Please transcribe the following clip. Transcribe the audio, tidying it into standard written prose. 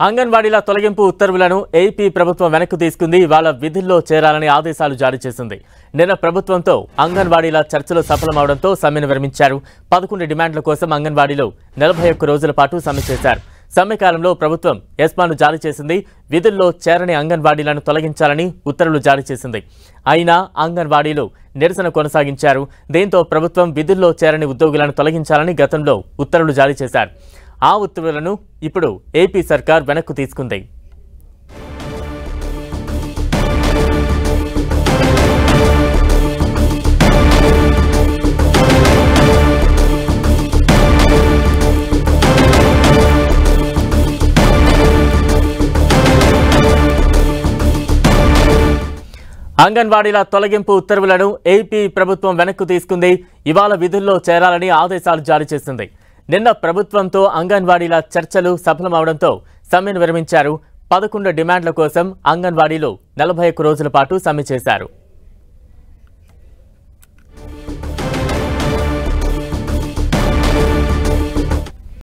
అంగన్వాడీల తొలగింపు ఉత్తర్వులను ఏపీ ప్రభుత్వం వెనక్కు తీసుకుంది. ఇవాళ విధుల్లో చేరాలని ఆదేశాలు జారీ చేసింది. నిన్న ప్రభుత్వంతో అంగన్వాడీల చర్చలు సఫలమవడంతో సమ్మెను విరమించారు. 11 డిమాండ్ల కోసం అంగన్వాడీలో 41 రోజుల పాటు సమ్మె చేశారు. సమ్మె కాలంలో ప్రభుత్వం ఎస్మాను జారీ చేసింది. విధుల్లో చేరని అంగన్వాడీలను తొలగించాలని ఉత్తర్వులు జారీ చేసింది. అయినా అంగన్వాడీలు నిరసన కొనసాగించారు. దీంతో ప్రభుత్వం విధుల్లో చేరని ఉద్యోగులను తొలగించాలని గతంలో ఉత్తర్వులు జారీ చేశారు. ఆ ఉత్తర్వులను ఇప్పుడు ఏపీ సర్కార్ వెనక్కు తీసుకుంది. అంగన్వాడీల తొలగింపు ఉత్తర్వులను ఏపీ ప్రభుత్వం వెనక్కు తీసుకుంది. ఇవాళ విధుల్లో చేరాలని ఆదేశాలు జారీ చేసింది. నిన్న ప్రభుత్వంతో అంగన్వాడీల చర్చలు సఫలమవడంతో సమ్మెను విరమించారు. 11 డిమాండ్ల కోసం అంగన్వాడీలు 41 రోజుల పాటు సమ్మె చేశారు.